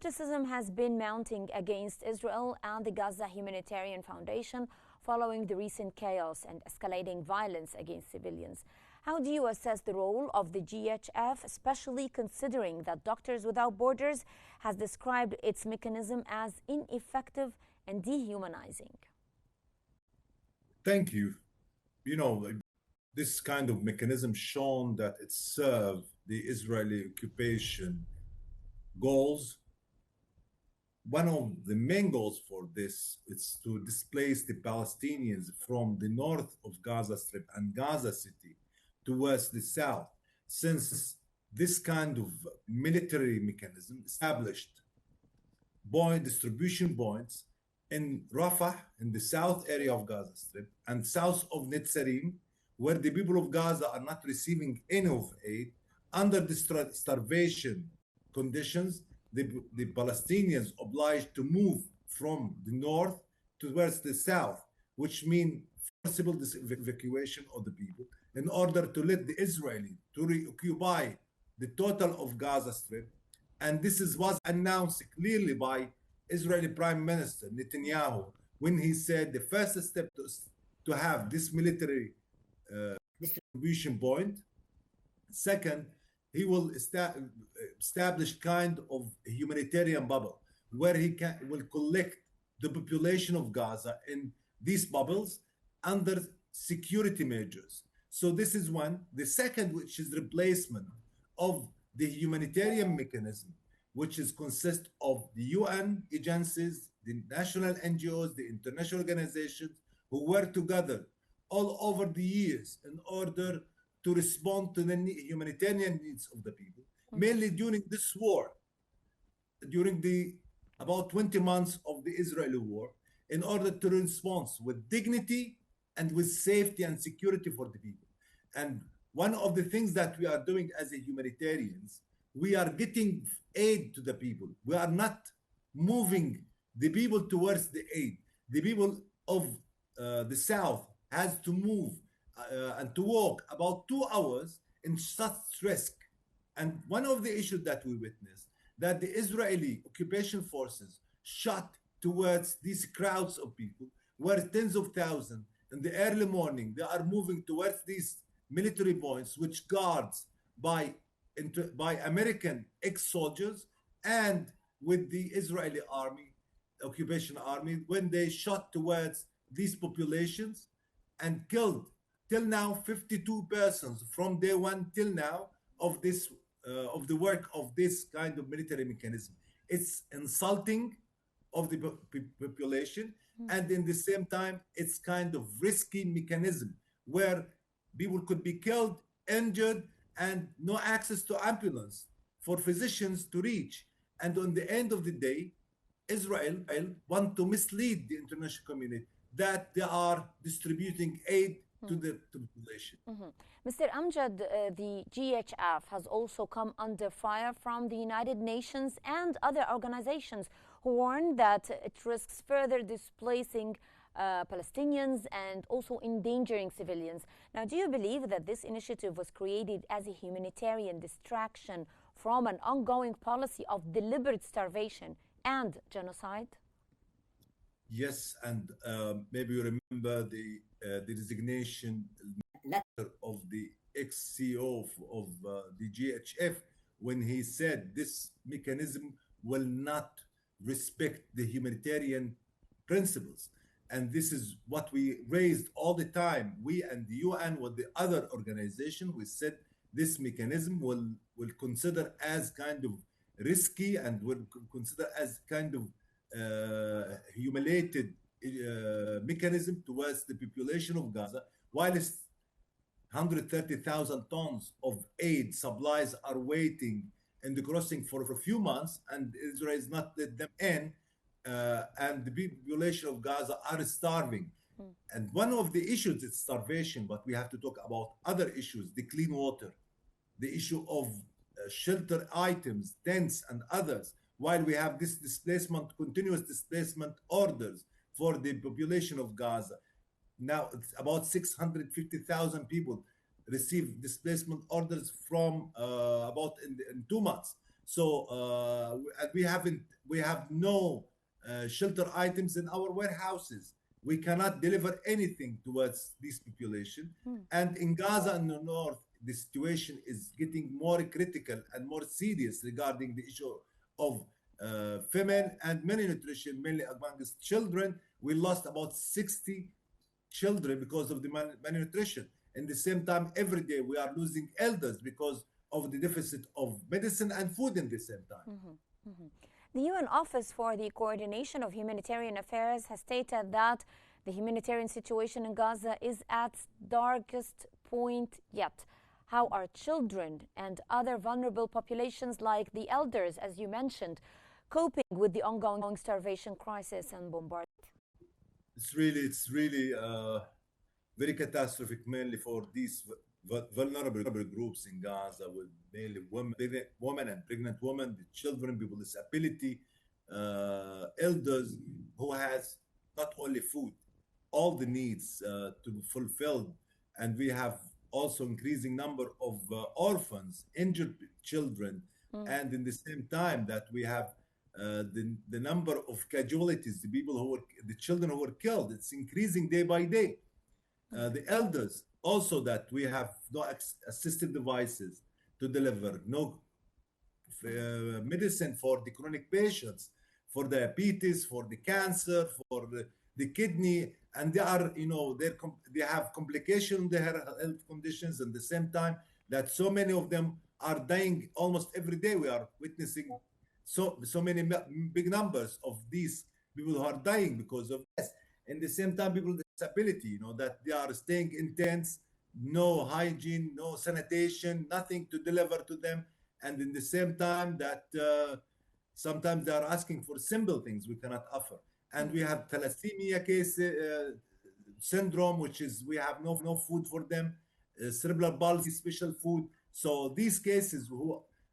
criticism has been mounting against Israel and the Gaza Humanitarian Foundation following the recent chaos and escalating violence against civilians. How do you assess the role of the GHF, especially considering that Doctors Without Borders has described its mechanism as ineffective and dehumanizing? Thank you. This kind of mechanism shown that it served the Israeli occupation goals. One of the main goals for this is to displace the Palestinians from the north of Gaza Strip and Gaza City towards the south, since this kind of military mechanism established distribution points in Rafah, in the south area of Gaza Strip, and south of Netzarim, where the people of Gaza are not receiving any of aid under the starvation conditions. The Palestinians obliged to move from the north towards the south, which means forcible evacuation of the people in order to let the Israeli to reoccupy the total of Gaza Strip. And was announced clearly by Israeli Prime Minister Netanyahu when he said the first step to have this military distribution point. Second, he will establish kind of a humanitarian bubble where will collect the population of Gaza in these bubbles under security measures. So this is one. The second, which is replacement of the humanitarian mechanism, which consists of the UN agencies, the national NGOs, the international organizations who work together all over the years in order to respond to the humanitarian needs of the people, mainly during this war, during the about 20 months of the Israeli war, in order to respond with dignity and with safety and security for the people. And one of the things that we are doing as a humanitarians, we are getting aid to the people. We are not moving the people towards the aid. The people of the south has to move and to walk about 2 hours in such risk. And one of the issues that we witnessed, that the Israeli occupation forces shot towards these crowds of people, where tens of thousands in the early morning, they are moving towards these military points, which guards by American ex-soldiers and with the Israeli army, occupation army, when they shot towards these populations and killed till now 52 persons from day one till now of this of the work of this kind of military mechanism. It's insulting of the population, and in the same time it's kind of risky mechanism where people could be killed, injured, and no access to ambulance for physicians to reach. And on the end of the day, Israel want to mislead the international community that they are distributing aid to the population. Mr. Amjad, the GHF has also come under fire from the United Nations and other organizations who warn that it risks further displacing Palestinians and also endangering civilians. Now, do you believe that this initiative was created as a humanitarian distraction from an ongoing policy of deliberate starvation and genocide? Yes, and maybe you remember the resignation letter of the ex-CEO of the GHF when he said this mechanism will not respect the humanitarian principles. And this is what we raised all the time. We and the UN with the other organization, we said this mechanism will consider as kind of risky and will consider as kind of humiliated mechanism towards the population of Gaza, while 130,000 tons of aid supplies are waiting in the crossing for a few months, and Israel is not let them in, and the population of Gaza are starving. And one of the issues is starvation, but we have to talk about other issues, the clean water, the issue of shelter items, tents, and others, while we have this continuous displacement orders for the population of Gaza. Now, it's about 650,000 people receive displacement orders from about in 2 months. So and we have no shelter items in our warehouses. We cannot deliver anything towards this population. And in Gaza in the north, the situation is getting more critical and more serious regarding the issue of famine and malnutrition, mainly amongst children. We lost about 60 children because of the malnutrition. In the same time, every day we are losing elders because of the deficit of medicine and food in the same time. The UN Office for the Coordination of Humanitarian Affairs has stated that the humanitarian situation in Gaza is at its darkest point yet. How are children and other vulnerable populations like the elders, as you mentioned, coping with the ongoing starvation crisis and bombardment? It's really very catastrophic, mainly for these vulnerable groups in Gaza, with mainly women and pregnant women, the children, people with disability, elders who has not only food, all the needs to be fulfilled, and we have also increasing number of orphans, injured children, and in the same time that we have the number of casualties, the people who were, the children who were killed, it's increasing day by day. The elders also, that we have no assistive devices to deliver, no medicine for the chronic patients, for diabetes, for the cancer, for the kidney, and they are, they have complications, they have health conditions, and at the same time that so many of them are dying almost every day. We are witnessing so many big numbers of these people who are dying because of this. In the same time, people with disability, that they are staying in tents, no hygiene, no sanitation, nothing to deliver to them. And in the same time that sometimes they are asking for simple things we cannot offer. And we have thalassemia case syndrome, which is we have no food for them, cerebral palsy, special food. So these cases,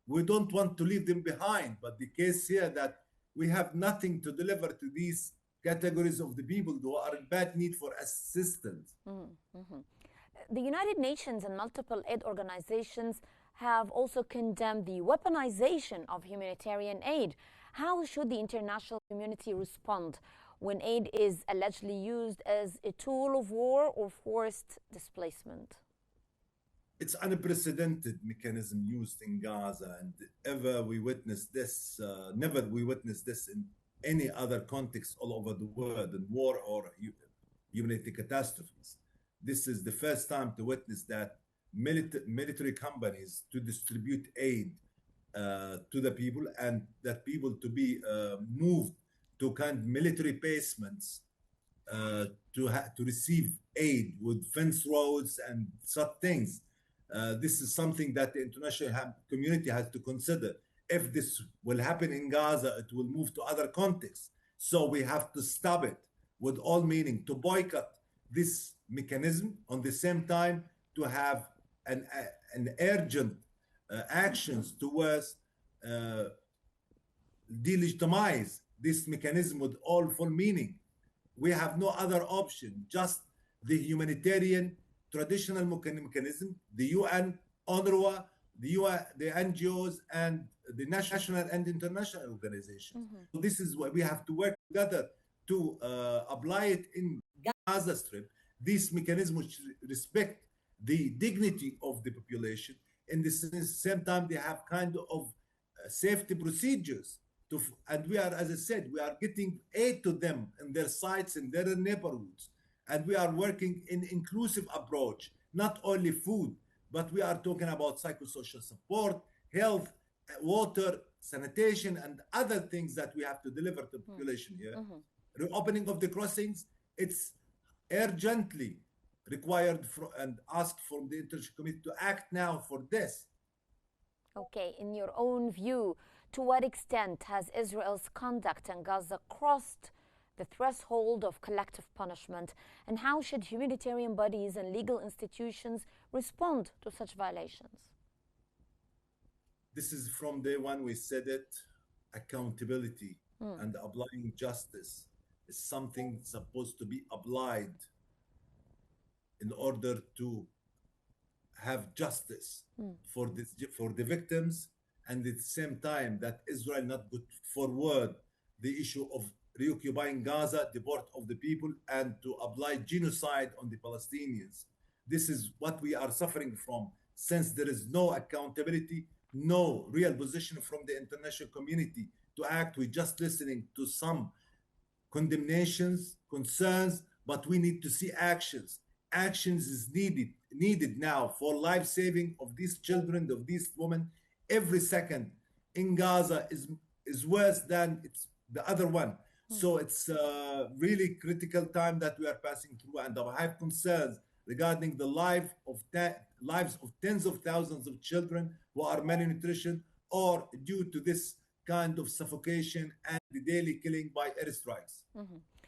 we don't want to leave them behind. But the case here that we have nothing to deliver to these categories of the people who are in bad need for assistance. The United Nations and multiple aid organizations have also condemned the weaponization of humanitarian aid. How should the international community respond when aid is allegedly used as a tool of war or forced displacement? It's unprecedented mechanism used in Gaza, and ever we witness this, never we witness this in any other context all over the world, in war or humanitarian catastrophes. This is the first time to witness that military companies to distribute aid to the people, and that people to be moved to kind of military basements to receive aid with fence roads and such things. This is something that the international community has to consider. If this will happen in Gaza, it will move to other contexts. So we have to stop it with all meaning, to boycott this mechanism, on the same time to have an urgent actions towards delegitimize this mechanism with all full meaning. We have no other option, just the humanitarian traditional mechanism, the UN, UNRWA, the NGOs, and the national and international organizations. So this is why we have to work together to apply it in Gaza Strip. This mechanism which respect the dignity of the population. In the same time, they have kind of safety procedures. And we are, as I said, we are getting aid to them in their sites, in their neighborhoods. And we are working in inclusive approach, not only food, but we are talking about psychosocial support, health, water, sanitation, and other things that we have to deliver to the population here. Reopening of the crossings, it's urgently required and asked from the international community to act now for this. Okay, in your own view, to what extent has Israel's conduct in Gaza crossed the threshold of collective punishment, and how should humanitarian bodies and legal institutions respond to such violations? This is from day one we said it, accountability and applying justice is something supposed to be applied in order to have justice for the victims and at the same time that Israel not put forward the issue of reoccupying Gaza, deport of the people, and to apply genocide on the Palestinians. This is what we are suffering from since there is no accountability, no real position from the international community to act. We're just listening to some condemnations, concerns, but we need to see actions. Actions is needed now for life saving of these children, of these women. Every second in Gaza is worse than it's the other one. So it's a really critical time that we are passing through, and I have concerns regarding the lives of tens of thousands of children who are malnutrition or due to this kind of suffocation and the daily killing by airstrikes. Mhm.